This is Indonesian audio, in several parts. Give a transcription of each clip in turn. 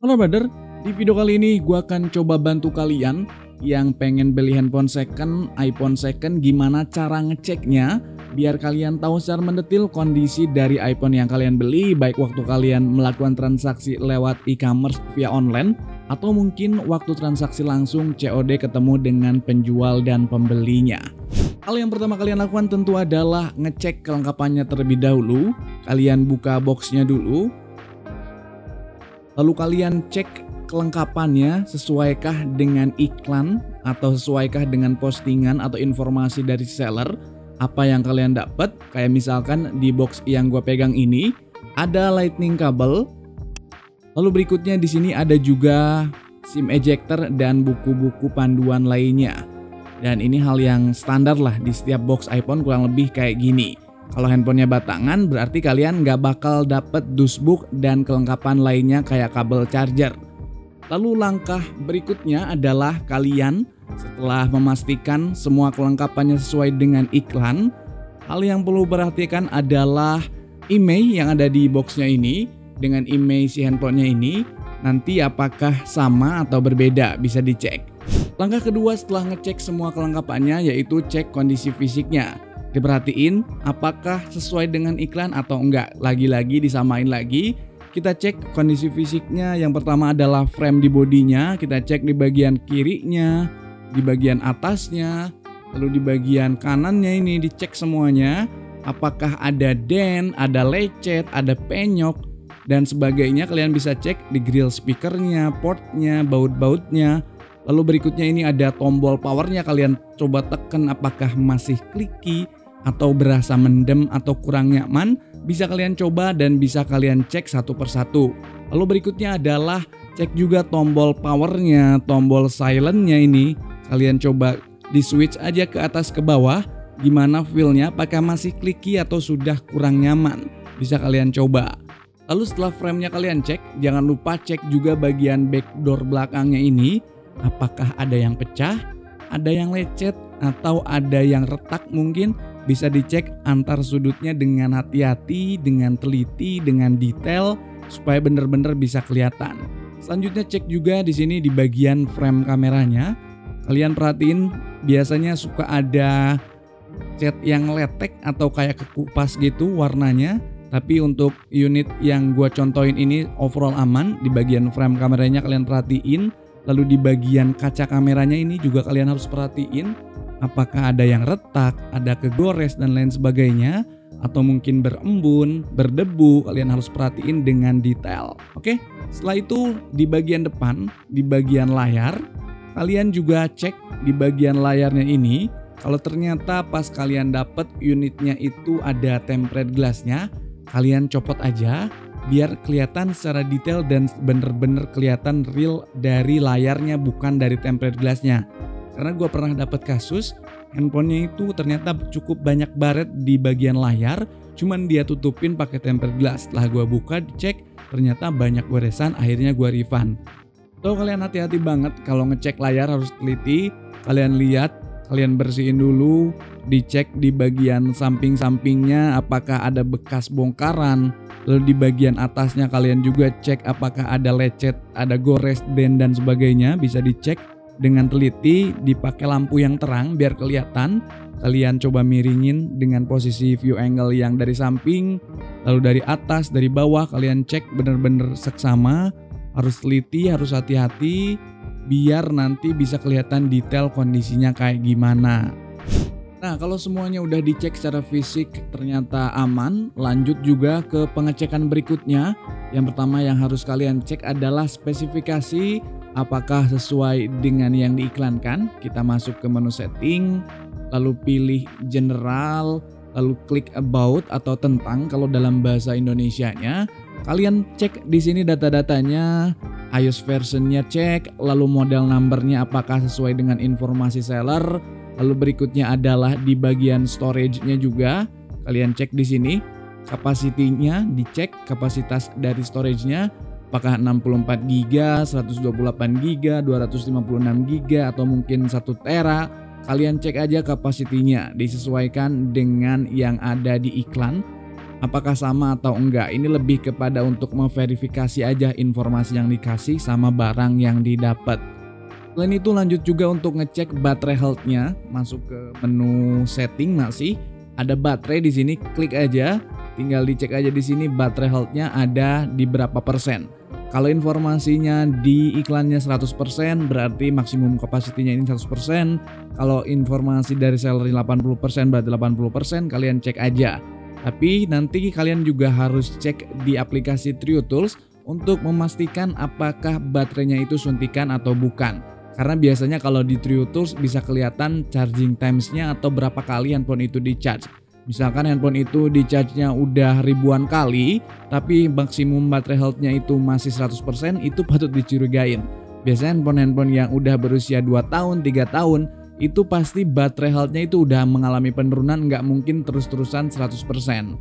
Halo brother, di video kali ini gue akan coba bantu kalian yang pengen beli handphone second, iPhone second, gimana cara ngeceknya biar kalian tahu secara mendetil kondisi dari iPhone yang kalian beli, baik waktu kalian melakukan transaksi lewat e-commerce via online atau mungkin waktu transaksi langsung COD ketemu dengan penjual dan pembelinya. Hal yang pertama kalian lakukan tentu adalah ngecek kelengkapannya terlebih dahulu. Kalian buka boxnya dulu, lalu kalian cek kelengkapannya sesuaikah dengan iklan atau sesuaikah dengan postingan atau informasi dari seller. Apa yang kalian dapat, kayak misalkan di box yang gue pegang ini ada lightning kabel. Lalu berikutnya di sini ada juga SIM ejector dan buku-buku panduan lainnya. Dan ini hal yang standar lah di setiap box iPhone, kurang lebih kayak gini. Kalau handphonenya batangan berarti kalian nggak bakal dapet dusbook dan kelengkapan lainnya kayak kabel charger. Lalu langkah berikutnya adalah kalian setelah memastikan semua kelengkapannya sesuai dengan iklan, hal yang perlu perhatikan adalah IMEI yang ada di boxnya ini dengan IMEI si handphonenya ini nanti apakah sama atau berbeda, bisa dicek. Langkah kedua setelah ngecek semua kelengkapannya yaitu cek kondisi fisiknya. Diperhatiin apakah sesuai dengan iklan atau enggak. Lagi-lagi disamain lagi. Kita cek kondisi fisiknya. Yang pertama adalah frame di bodinya. Kita cek di bagian kirinya, di bagian atasnya, lalu di bagian kanannya ini dicek semuanya. Apakah ada dent, ada lecet, ada penyok dan sebagainya. Kalian bisa cek di grill speakernya, portnya, baut-bautnya. Lalu berikutnya ini ada tombol powernya. Kalian coba tekan apakah masih clicky atau berasa mendem atau kurang nyaman, bisa kalian coba dan bisa kalian cek satu persatu. Lalu berikutnya adalah cek juga tombol powernya, tombol silentnya ini. Kalian coba di switch aja ke atas ke bawah, gimana feelnya, apakah masih clicky atau sudah kurang nyaman. Bisa kalian coba. Lalu setelah framenya kalian cek, jangan lupa cek juga bagian backdoor belakangnya ini. Apakah ada yang pecah, ada yang lecet, atau ada yang retak mungkin. Bisa dicek antar sudutnya dengan hati-hati, dengan teliti, dengan detail supaya benar-benar bisa kelihatan. Selanjutnya cek juga di sini di bagian frame kameranya. Kalian perhatiin biasanya suka ada cat yang letek atau kayak kekupas gitu warnanya. Tapi untuk unit yang gua contohin ini overall aman. Di bagian frame kameranya kalian perhatiin. Lalu di bagian kaca kameranya ini juga kalian harus perhatiin. Apakah ada yang retak, ada kegores dan lain sebagainya, atau mungkin berembun, berdebu, kalian harus perhatiin dengan detail. Oke, setelah itu di bagian depan, di bagian layar, kalian juga cek di bagian layarnya ini. Kalau ternyata pas kalian dapet unitnya itu ada tempered glassnya, kalian copot aja biar kelihatan secara detail dan bener-bener kelihatan real dari layarnya, bukan dari tempered glassnya. Karena gue pernah dapat kasus handphonenya itu ternyata cukup banyak baret di bagian layar, cuman dia tutupin pakai tempered glass. Setelah gue buka dicek ternyata banyak goresan, akhirnya gue refund. So kalian hati-hati banget kalau ngecek layar, harus teliti. Kalian lihat, kalian bersihin dulu, dicek di bagian samping-sampingnya apakah ada bekas bongkaran. Lalu di bagian atasnya kalian juga cek apakah ada lecet, ada gores, dent dan sebagainya. Bisa dicek dengan teliti, dipakai lampu yang terang biar kelihatan. Kalian coba miringin dengan posisi view angle yang dari samping, lalu dari atas, dari bawah, kalian cek bener-bener seksama. Harus teliti, harus hati-hati biar nanti bisa kelihatan detail kondisinya kayak gimana. Nah, kalau semuanya udah dicek secara fisik ternyata aman, lanjut juga ke pengecekan berikutnya. Yang pertama yang harus kalian cek adalah spesifikasi. Apakah sesuai dengan yang diiklankan? Kita masuk ke menu setting, lalu pilih general, lalu klik about atau tentang kalau dalam bahasa Indonesianya. Kalian cek di sini data-datanya, iOS versionnya cek, lalu model numbernya apakah sesuai dengan informasi seller. Lalu berikutnya adalah di bagian storage-nya juga. Kalian cek di sini, kapasitinya dicek, kapasitas dari storage-nya. Apakah 64 GB, 128 GB, 256 GB atau mungkin 1 tera. Kalian cek aja kapasitinya, disesuaikan dengan yang ada di iklan. apakah sama atau enggak. Ini lebih kepada untuk memverifikasi aja informasi yang dikasih sama barang yang didapat. Selain itu lanjut juga untuk ngecek baterai health-nya, masuk ke menu setting masih ada baterai di sini, klik aja, tinggal dicek aja di sini baterai health-nya ada di berapa persen. Kalau informasinya di iklannya 100% berarti maksimum kapasitinya ini 100%. Kalau informasi dari seller 80% berarti 80%, kalian cek aja. Tapi nanti kalian juga harus cek di aplikasi Trio Tools untuk memastikan apakah baterainya itu suntikan atau bukan. Karena biasanya kalau di Trio Tools bisa kelihatan charging times-nya atau berapa kali handphone itu di-charge. Misalkan handphone itu di-charge-nya udah ribuan kali, tapi maksimum baterai health-nya itu masih 100%, itu patut dicurigain. Biasanya handphone-handphone yang udah berusia 2 tahun, 3 tahun, itu pasti baterai health-nya itu udah mengalami penurunan, nggak mungkin terus-terusan 100%.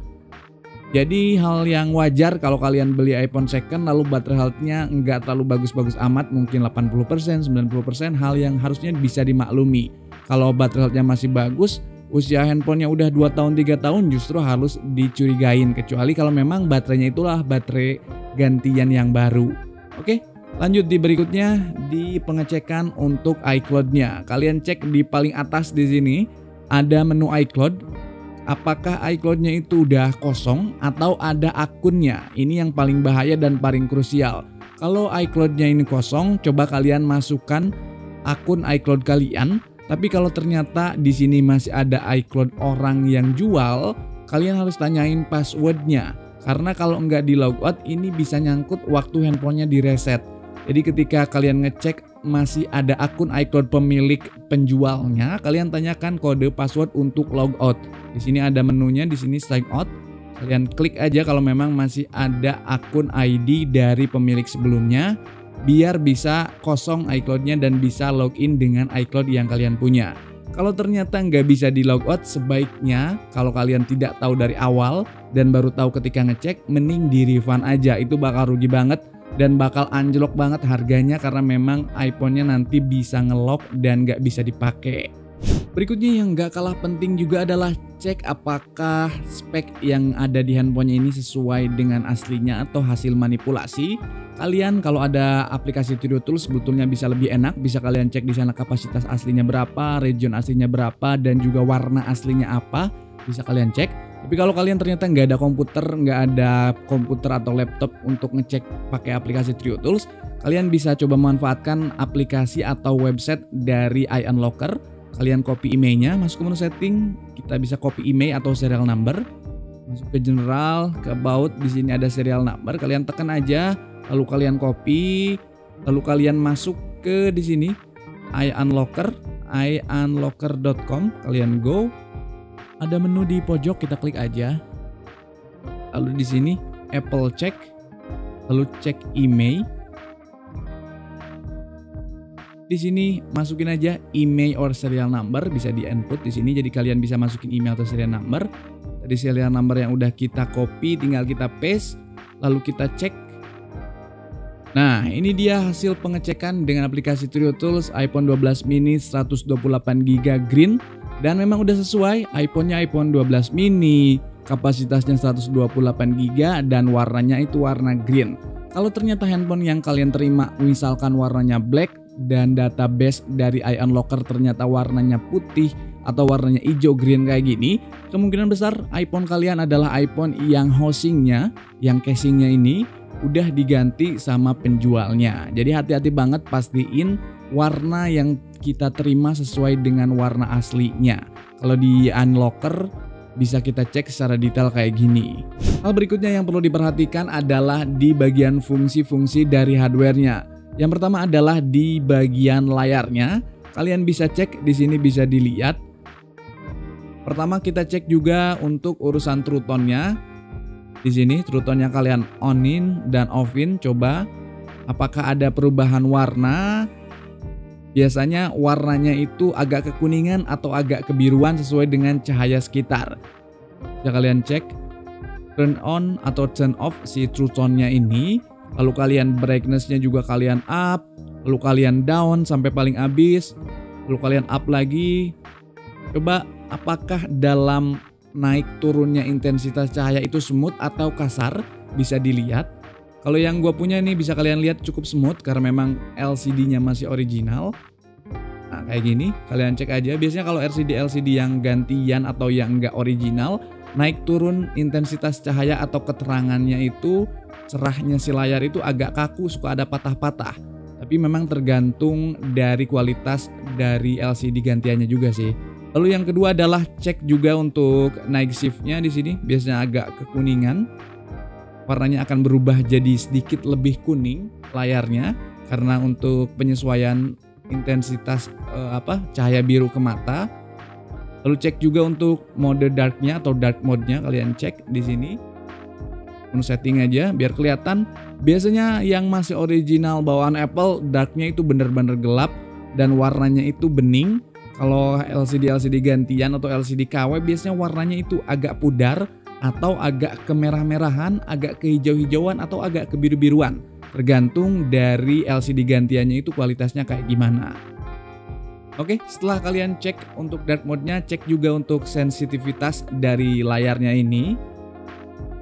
Jadi hal yang wajar kalau kalian beli iPhone second lalu baterai health-nya nggak terlalu bagus-bagus amat, mungkin 80%, 90%, hal yang harusnya bisa dimaklumi. Kalau baterai health-nya masih bagus, usia handphonenya udah 2 tahun 3 tahun justru harus dicurigain, kecuali kalau memang baterainya itulah baterai gantian yang baru. Oke, lanjut di berikutnya di pengecekan untuk iCloud-nya. Kalian cek di paling atas di sini ada menu iCloud. Apakah iCloud-nya itu udah kosong atau ada akunnya? Ini yang paling bahaya dan paling krusial. Kalau iCloud-nya ini kosong, coba kalian masukkan akun iCloud kalian. Tapi kalau ternyata di sini masih ada iCloud orang yang jual, kalian harus tanyain passwordnya. Karena kalau nggak di logout, ini bisa nyangkut waktu handphonenya direset. Jadi ketika kalian ngecek masih ada akun iCloud pemilik penjualnya, kalian tanyakan kode password untuk logout. Di sini ada menunya, di sini sign out. Kalian klik aja kalau memang masih ada akun ID dari pemilik sebelumnya, biar bisa kosong iCloud-nya dan bisa login dengan iCloud yang kalian punya. Kalau ternyata nggak bisa di logout, sebaiknya kalau kalian tidak tahu dari awal dan baru tahu ketika ngecek, mending di refund aja. Itu bakal rugi banget dan bakal anjlok banget harganya karena memang iPhone-nya nanti bisa ngelock dan nggak bisa dipakai. Berikutnya yang nggak kalah penting juga adalah cek apakah spek yang ada di handphonenya ini sesuai dengan aslinya atau hasil manipulasi. Kalian kalau ada aplikasi Trio Tools sebetulnya bisa lebih enak, bisa kalian cek di sana kapasitas aslinya berapa, region aslinya berapa, dan juga warna aslinya apa, bisa kalian cek. Tapi kalau kalian ternyata nggak ada komputer atau laptop untuk ngecek pakai aplikasi Trio Tools, kalian bisa coba manfaatkan aplikasi atau website dari iUnlocker. Kalian copy emailnya, masuk ke menu setting, kita bisa copy email atau serial number, masuk ke general, ke about, di sini ada serial number, kalian tekan aja, lalu kalian copy, lalu kalian masuk ke di sini iUnlocker.com, kalian go. Ada menu di pojok, kita klik aja. Lalu di sini Apple check, lalu cek email. Di sini masukin aja email or serial number, bisa di input di sini. Jadi kalian bisa masukin email atau serial number. Tadi serial number yang udah kita copy, tinggal kita paste, lalu kita cek. Nah, ini dia hasil pengecekan dengan aplikasi Trio Tools iPhone 12 mini 128GB green. Dan memang udah sesuai, iPhone-nya iPhone 12 mini, kapasitasnya 128GB dan warnanya itu warna green. Kalau ternyata handphone yang kalian terima misalkan warnanya black dan database dari iUnlocker ternyata warnanya putih atau warnanya hijau green kayak gini, kemungkinan besar iPhone kalian adalah iPhone yang housingnya, yang casingnya ini udah diganti sama penjualnya. Jadi hati-hati banget, pastiin warna yang kita terima sesuai dengan warna aslinya. Kalau di Unlocker bisa kita cek secara detail kayak gini. Hal berikutnya yang perlu diperhatikan adalah di bagian fungsi-fungsi dari hardware-nya. Yang pertama adalah di bagian layarnya. Kalian bisa cek di sini, bisa dilihat. Pertama kita cek juga untuk urusan True Tone-nya. Di sini True Tone-nya kalian on-in dan off-in, coba apakah ada perubahan warna. Biasanya warnanya itu agak kekuningan atau agak kebiruan sesuai dengan cahaya sekitar. Bisa kalian cek turn on atau turn off si True Tone-nya ini. Lalu kalian brightness-nya juga kalian up, lalu kalian down sampai paling habis, lalu kalian up lagi. Coba apakah dalam naik turunnya intensitas cahaya itu smooth atau kasar, bisa dilihat. Kalau yang gue punya nih bisa kalian lihat cukup smooth karena memang LCD-nya masih original. Nah kayak gini, kalian cek aja. Biasanya kalau LCD yang gantian atau yang enggak original, naik turun intensitas cahaya atau keterangannya itu, cerahnya si layar itu agak kaku, suka ada patah-patah. Tapi memang tergantung dari kualitas dari LCD gantiannya juga sih. Lalu yang kedua adalah cek juga untuk night shift-nya di sini, biasanya agak kekuningan. Warnanya akan berubah jadi sedikit lebih kuning layarnya karena untuk penyesuaian intensitas cahaya biru ke mata. Lalu cek juga untuk mode darknya atau dark mode-nya, kalian cek di sini. Menu setting aja biar kelihatan. Biasanya yang masih original bawaan Apple, darknya itu bener-bener gelap dan warnanya itu bening. Kalau LCD gantian atau LCD KW biasanya warnanya itu agak pudar atau agak kemerah-merahan, agak kehijau-hijauan atau agak kebiru-biruan. Tergantung dari LCD gantiannya itu kualitasnya kayak gimana. Oke, setelah kalian cek untuk dark mode-nya, cek juga untuk sensitivitas dari layarnya ini.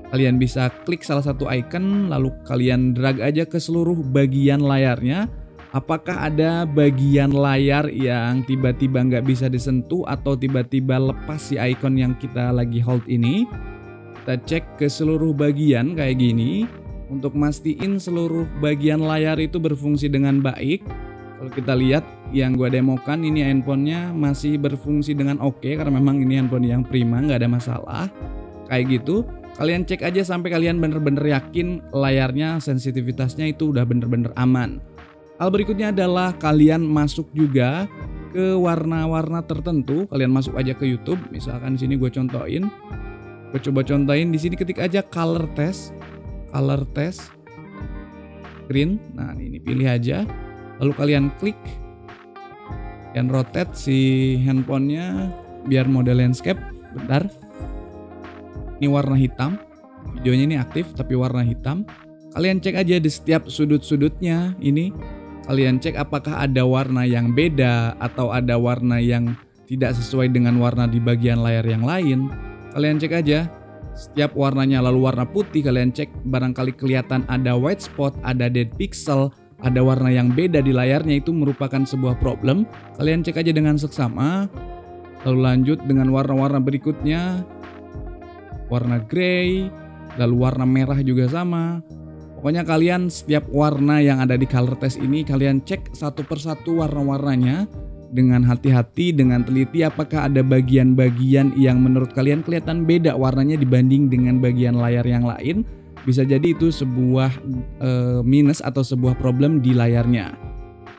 Kalian bisa klik salah satu icon, lalu kalian drag aja ke seluruh bagian layarnya. Apakah ada bagian layar yang tiba-tiba nggak bisa disentuh atau tiba-tiba lepas si icon yang kita lagi hold ini? Kita cek ke seluruh bagian kayak gini. Untuk mastiin seluruh bagian layar itu berfungsi dengan baik. Kalau kita lihat yang gua demokan ini handphonenya masih berfungsi dengan oke, karena memang ini handphone yang prima, nggak ada masalah. Kayak gitu. Kalian cek aja sampai kalian bener-bener yakin layarnya sensitivitasnya itu udah bener-bener aman. Hal berikutnya adalah kalian masuk juga ke warna-warna tertentu. Kalian masuk aja ke YouTube. Misalkan di sini gue contohin. Gue coba contohin di sini, ketik aja color test green. Nah, ini pilih aja. Lalu kalian klik. Kalian rotate si handphonenya biar mode landscape. Bentar. Ini warna hitam. Videonya ini aktif tapi warna hitam. Kalian cek aja di setiap sudut-sudutnya ini. Kalian cek apakah ada warna yang beda atau ada warna yang tidak sesuai dengan warna di bagian layar yang lain. Kalian cek aja setiap warnanya. Lalu warna putih kalian cek barangkali kelihatan ada white spot, ada dead pixel, ada warna yang beda di layarnya, itu merupakan sebuah problem. Kalian cek aja dengan seksama. Lalu lanjut dengan warna-warna berikutnya. Warna grey, lalu warna merah juga sama. Pokoknya kalian setiap warna yang ada di color test ini kalian cek satu persatu warna-warnanya dengan hati-hati, dengan teliti, apakah ada bagian-bagian yang menurut kalian kelihatan beda warnanya dibanding dengan bagian layar yang lain. Bisa jadi itu sebuah minus atau sebuah problem di layarnya.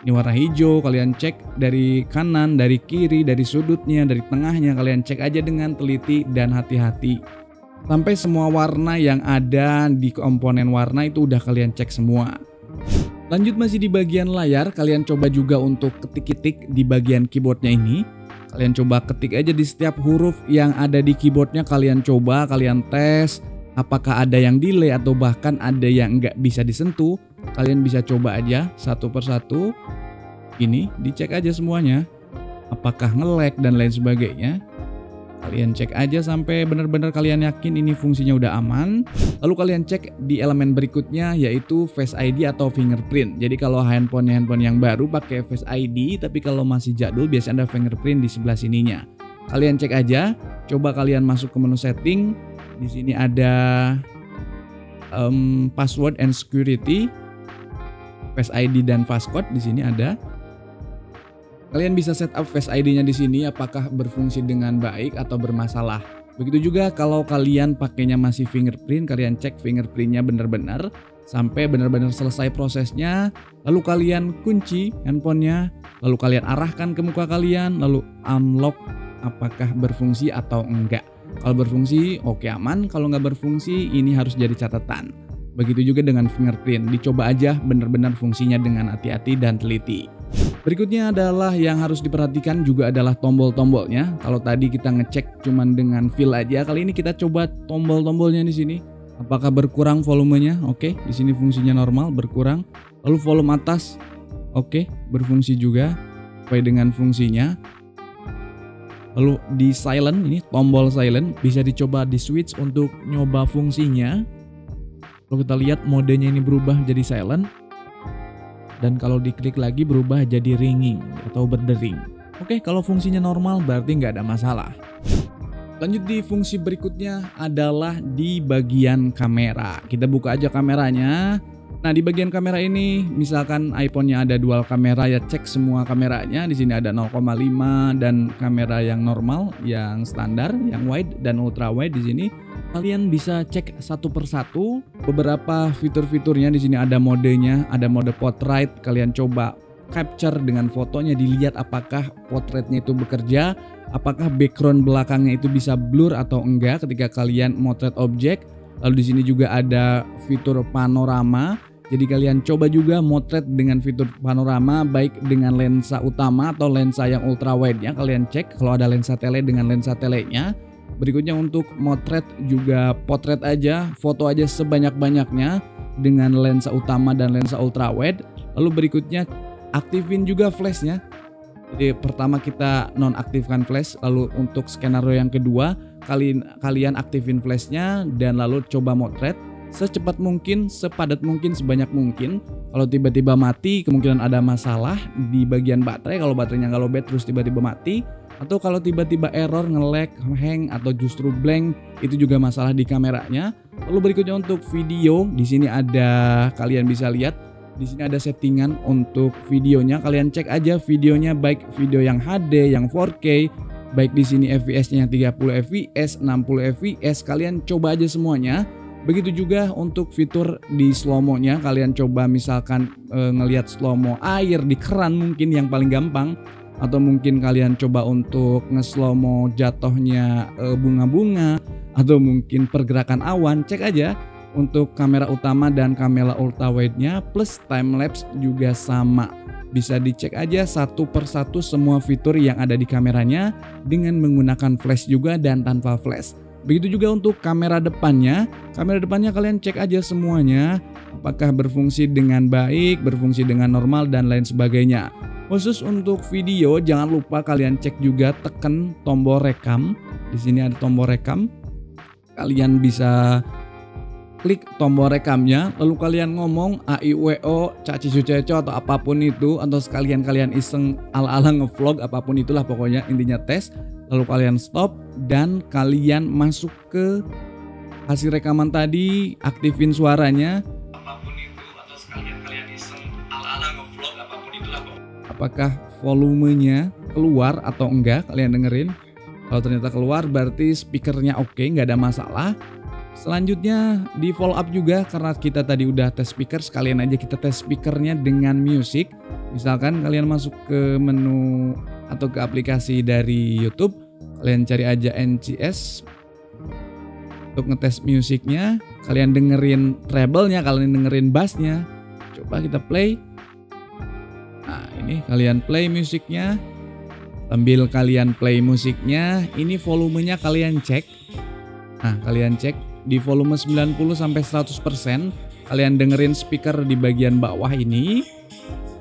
Ini warna hijau, kalian cek dari kanan, dari kiri, dari sudutnya, dari tengahnya, kalian cek aja dengan teliti dan hati-hati. Sampai semua warna yang ada di komponen warna itu udah kalian cek semua. Lanjut masih di bagian layar, kalian coba juga untuk ketik-ketik di bagian keyboardnya ini. Kalian coba ketik aja di setiap huruf yang ada di keyboardnya, kalian coba, kalian tes. Apakah ada yang delay atau bahkan ada yang nggak bisa disentuh. Kalian bisa coba aja satu persatu. Ini dicek aja semuanya. Apakah nge-lag dan lain sebagainya. Kalian cek aja sampai benar-benar kalian yakin ini fungsinya udah aman. Lalu kalian cek di elemen berikutnya yaitu Face ID atau fingerprint. Jadi kalau handphone yang baru pakai Face ID, tapi kalau masih jadul biasanya ada fingerprint di sebelah sininya. Kalian cek aja, coba kalian masuk ke menu setting. Di sini ada password and security, Face ID dan passcode di sini ada. Kalian bisa setup Face ID-nya di sini apakah berfungsi dengan baik atau bermasalah. Begitu juga kalau kalian pakainya masih fingerprint, kalian cek fingerprintnya benar-benar sampai benar-benar selesai prosesnya. Lalu kalian kunci handphonenya, lalu kalian arahkan ke muka kalian, lalu unlock apakah berfungsi atau enggak. Kalau berfungsi oke aman, kalau nggak berfungsi ini harus jadi catatan. Begitu juga dengan fingerprint, dicoba aja benar-benar fungsinya dengan hati-hati dan teliti. Berikutnya adalah yang harus diperhatikan juga adalah tombol-tombolnya. Kalau tadi kita ngecek cuman dengan feel aja, kali ini kita coba tombol-tombolnya di sini. Apakah berkurang volumenya? Oke, di sini fungsinya normal, berkurang. Lalu volume atas, oke, berfungsi juga sesuai dengan fungsinya. Lalu di silent, ini tombol silent bisa dicoba di switch untuk nyoba fungsinya. Kalau kita lihat modenya ini berubah jadi silent, dan kalau diklik lagi berubah jadi ringing atau berdering. Oke, kalau fungsinya normal berarti nggak ada masalah. Lanjut di fungsi berikutnya adalah di bagian kamera. Kita buka aja kameranya. Nah, di bagian kamera ini misalkan iPhone-nya ada dual kamera, ya cek semua kameranya. Di sini ada 0,5 dan kamera yang normal, yang standar, yang wide dan ultra wide di sini. Kalian bisa cek satu persatu beberapa fitur-fiturnya. Di sini ada modenya, ada mode portrait. Kalian coba capture dengan fotonya, dilihat apakah portraitnya itu bekerja, apakah background belakangnya itu bisa blur atau enggak ketika kalian motret objek. Lalu di sini juga ada fitur panorama. Jadi kalian coba juga motret dengan fitur panorama, baik dengan lensa utama atau lensa yang ultra wide-nya. Kalian cek kalau ada lensa tele dengan lensa telenya. Berikutnya untuk motret juga potret aja, foto aja sebanyak-banyaknya dengan lensa utama dan lensa ultra wide. Lalu berikutnya aktifin juga flashnya. Jadi pertama kita nonaktifkan flash, lalu untuk skenario yang kedua kalian aktifin flashnya dan lalu coba motret secepat mungkin, sepadat mungkin, sebanyak mungkin. Kalau tiba-tiba mati kemungkinan ada masalah di bagian baterai, kalau baterainya nggak lowbat terus tiba-tiba mati, atau kalau tiba-tiba error, nge-lag, hang atau justru blank, itu juga masalah di kameranya. Lalu berikutnya untuk video, di sini ada, kalian bisa lihat di sini ada settingan untuk videonya. Kalian cek aja videonya, baik video yang HD, yang 4K, baik di sini FPS-nya 30 fps, 60 fps, kalian coba aja semuanya. Begitu juga untuk fitur di slow-mo-nya, kalian coba misalkan ngelihat slow-mo air di keran mungkin yang paling gampang, atau mungkin kalian coba untuk nge-slow-mo jatuhnya bunga-bunga, atau mungkin pergerakan awan. Cek aja untuk kamera utama dan kamera ultra wide-nya plus time lapse juga sama. Bisa dicek aja satu persatu semua fitur yang ada di kameranya dengan menggunakan flash juga dan tanpa flash. Begitu juga untuk kamera depannya. Kamera depannya kalian cek aja semuanya apakah berfungsi dengan baik, berfungsi dengan normal dan lain sebagainya. Khusus untuk video jangan lupa kalian cek juga, tekan tombol rekam. Di sini ada tombol rekam. Kalian bisa klik tombol rekamnya, lalu kalian ngomong AIWO, caci suceco atau apapun itu, atau sekalian kalian iseng ala-ala ngevlog, apapun itulah pokoknya, intinya tes. Lalu kalian stop dan kalian masuk ke hasil rekaman tadi, aktifin suaranya, apapun itu, atau sekalian kalian iseng ala-ala ngevlog, apapun itulah pokoknya. Apakah volumenya keluar atau enggak, kalian dengerin. Kalau ternyata keluar berarti speakernya oke, nggak ada masalah. Selanjutnya di follow up juga, karena kita tadi udah tes speaker, sekalian aja kita tes speakernya dengan music. Misalkan kalian masuk ke menu atau ke aplikasi dari YouTube, kalian cari aja NCS untuk ngetes musiknya. Kalian dengerin treble-nya, kalian dengerin bass-nya. Coba kita play. Nah ini kalian play musiknya. Sambil kalian play musiknya, ini volumenya kalian cek. Nah kalian cek di volume 90 sampai 100%. Kalian dengerin speaker di bagian bawah ini,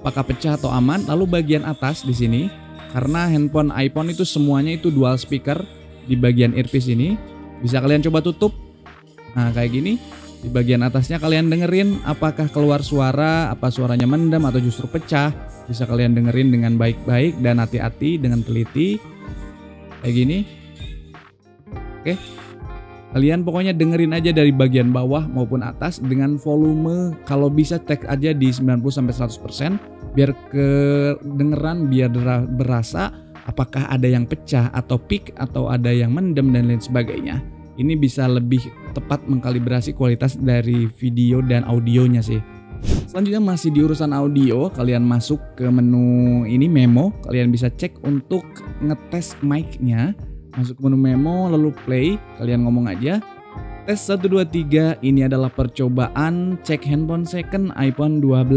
apakah pecah atau aman. Lalu bagian atas di sini, karena handphone iPhone itu semuanya itu dual speaker, di bagian earpiece ini bisa kalian coba tutup. Nah kayak gini, di bagian atasnya kalian dengerin apakah keluar suara, apa suaranya mendem atau justru pecah. Bisa kalian dengerin dengan baik-baik dan hati-hati dengan teliti kayak gini. Oke, kalian pokoknya dengerin aja dari bagian bawah maupun atas dengan volume, kalau bisa cek aja di 90-100% biar kedengeran, biar berasa apakah ada yang pecah atau peak atau ada yang mendem dan lain sebagainya. Ini bisa lebih tepat mengkalibrasi kualitas dari video dan audionya sih. Selanjutnya masih di urusan audio, kalian masuk ke menu ini memo, kalian bisa cek untuk ngetes mic-nya. Masuk ke menu memo lalu play, kalian ngomong aja tes 1 2 3, ini adalah percobaan cek handphone second iPhone 12.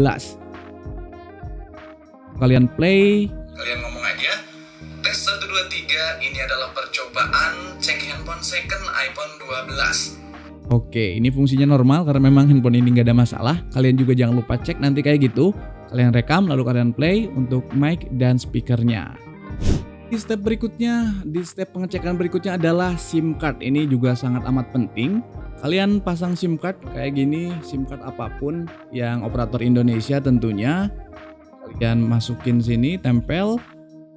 Kalian play, kalian ngomong aja tes 1 2 3, ini adalah percobaan cek handphone second iPhone 12. Oke, ini fungsinya normal karena memang handphone ini nggak ada masalah. Kalian juga jangan lupa cek nanti kayak gitu. Kalian rekam lalu kalian play untuk mic dan speakernya. Di step pengecekan berikutnya adalah SIM card. Ini juga sangat amat penting. Kalian pasang SIM card kayak gini, SIM card apapun yang operator Indonesia tentunya. Kalian masukin sini, tempel.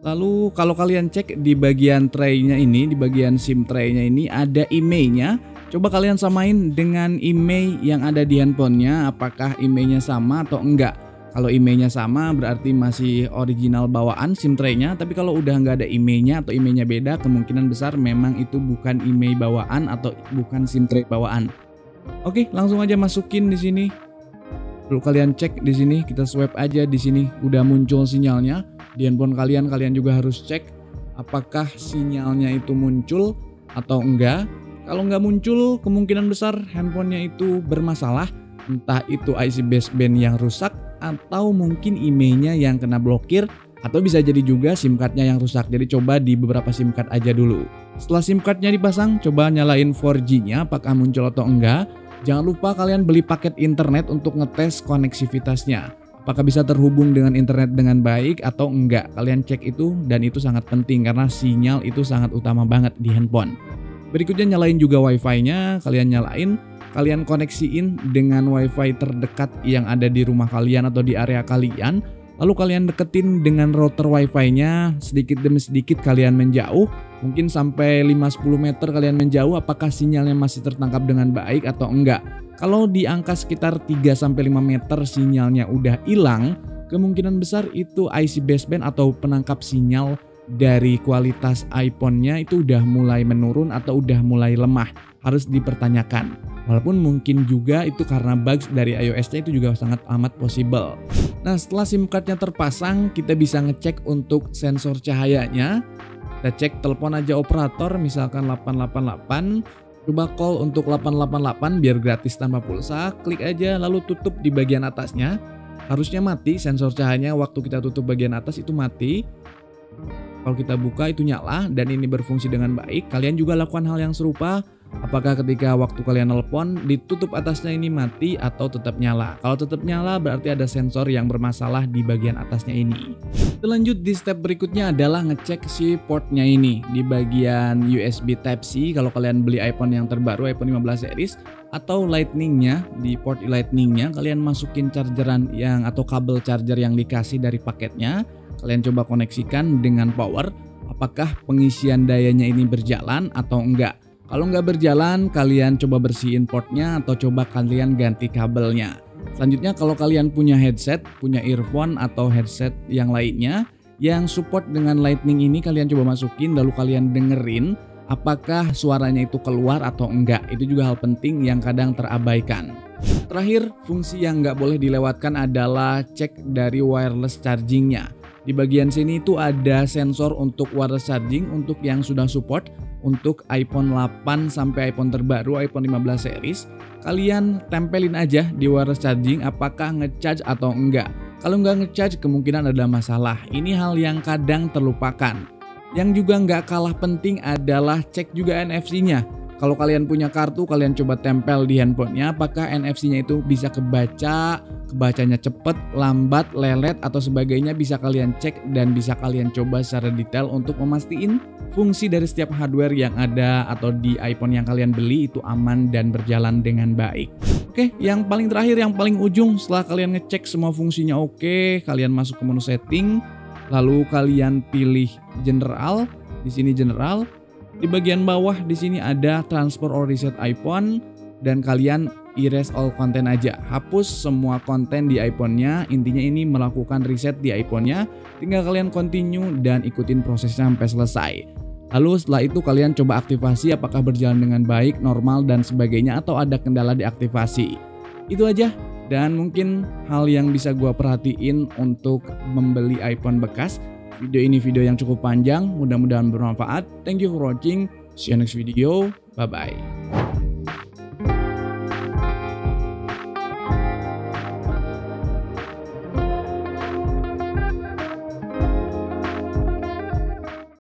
Lalu kalau kalian cek di bagian tray-nya ini, di bagian SIM tray-nya ini ada IMEI-nya. Coba kalian samain dengan IMEI yang ada di handphonenya, apakah IMEI-nya sama atau enggak. Kalau IMEI-nya sama berarti masih original bawaan SIM tray-nya, tapi kalau udah nggak ada IMEI-nya atau IMEI-nya beda, kemungkinan besar memang itu bukan IMEI bawaan atau bukan SIM tray bawaan. Oke, langsung aja masukin di sini. Lalu kalian cek di sini, kita swipe aja di sini, udah muncul sinyalnya. Di handphone kalian juga harus cek apakah sinyalnya itu muncul atau enggak. Kalau nggak muncul, kemungkinan besar handphonenya itu bermasalah. Entah itu IC baseband yang rusak atau mungkin IMEI-nya yang kena blokir, atau bisa jadi juga SIM card-nya yang rusak. Jadi coba di beberapa SIM card aja dulu. Setelah SIM card-nya dipasang, coba nyalain 4G-nya apakah muncul atau enggak. Jangan lupa kalian beli paket internet untuk ngetes koneksivitasnya. Apakah bisa terhubung dengan internet dengan baik atau enggak. Kalian cek itu, dan itu sangat penting karena sinyal itu sangat utama banget di handphone. Berikutnya nyalain juga wifi-nya, kalian koneksiin dengan wifi terdekat yang ada di rumah kalian atau di area kalian. Lalu kalian deketin dengan router wifi-nya, sedikit demi sedikit kalian menjauh. Mungkin sampai 5-10 meter kalian menjauh, apakah sinyalnya masih tertangkap dengan baik atau enggak. Kalau di angka sekitar 3-5 meter sinyalnya udah hilang, kemungkinan besar itu IC baseband atau penangkap sinyal dari kualitas iPhone-nya itu udah mulai menurun atau udah mulai lemah. Harus dipertanyakan. Walaupun mungkin juga itu karena bugs dari iOS-nya, itu juga sangat amat possible. Nah, setelah SIM card-nya terpasang, kita bisa ngecek untuk sensor cahayanya. Kita cek telepon aja operator, misalkan 888. Coba call untuk 888 biar gratis tanpa pulsa. Klik aja lalu tutup di bagian atasnya. Harusnya mati sensor cahayanya, waktu kita tutup bagian atas itu mati. Kalau kita buka itu nyala dan ini berfungsi dengan baik. Kalian juga lakukan hal yang serupa. Apakah ketika waktu kalian nelpon ditutup atasnya ini mati atau tetap nyala? Kalau tetap nyala berarti ada sensor yang bermasalah di bagian atasnya ini. Lanjut di step berikutnya adalah ngecek si portnya ini. Di bagian USB Type-C, kalau kalian beli iPhone yang terbaru, iPhone 15 series atau Lightning-nya, di port Lightning-nya kalian masukin chargeran yang atau kabel charger yang dikasih dari paketnya. Kalian coba koneksikan dengan power, apakah pengisian dayanya ini berjalan atau enggak. Kalau nggak berjalan, kalian coba bersihin portnya atau coba kalian ganti kabelnya. Selanjutnya kalau kalian punya headset, punya earphone atau headset yang lainnya yang support dengan Lightning ini, kalian coba masukin lalu kalian dengerin apakah suaranya itu keluar atau enggak. Itu juga hal penting yang kadang terabaikan. Terakhir, fungsi yang nggak boleh dilewatkan adalah cek dari wireless chargingnya. Di bagian sini itu ada sensor untuk wireless charging untuk yang sudah support. Untuk iPhone 8 sampai iPhone terbaru, iPhone 15 series, kalian tempelin aja di wireless charging apakah ngecharge atau enggak. Kalau nggak ngecharge kemungkinan ada masalah. Ini hal yang kadang terlupakan. Yang juga nggak kalah penting adalah cek juga NFC-nya. Kalau kalian punya kartu, kalian coba tempel di handphonenya apakah NFC-nya itu bisa kebacanya cepet, lambat, lelet atau sebagainya, bisa kalian cek dan bisa kalian coba secara detail untuk memastikan fungsi dari setiap hardware yang ada atau di iPhone yang kalian beli itu aman dan berjalan dengan baik. Oke, yang paling terakhir, yang paling ujung, setelah kalian ngecek semua fungsinya oke, kalian masuk ke menu setting, lalu kalian pilih general. Di sini general. Di bagian bawah di sini ada transfer or reset iPhone dan kalian erase all content aja. Hapus semua konten di iPhone-nya. Intinya ini melakukan reset di iPhone-nya. Tinggal kalian continue dan ikutin prosesnya sampai selesai. Lalu setelah itu kalian coba aktivasi apakah berjalan dengan baik, normal dan sebagainya atau ada kendala di aktivasi. Itu aja. Dan mungkin hal yang bisa gua perhatiin untuk membeli iPhone bekas. Video ini video yang cukup panjang, mudah-mudahan bermanfaat. Thank you for watching. See you next video. Bye-bye.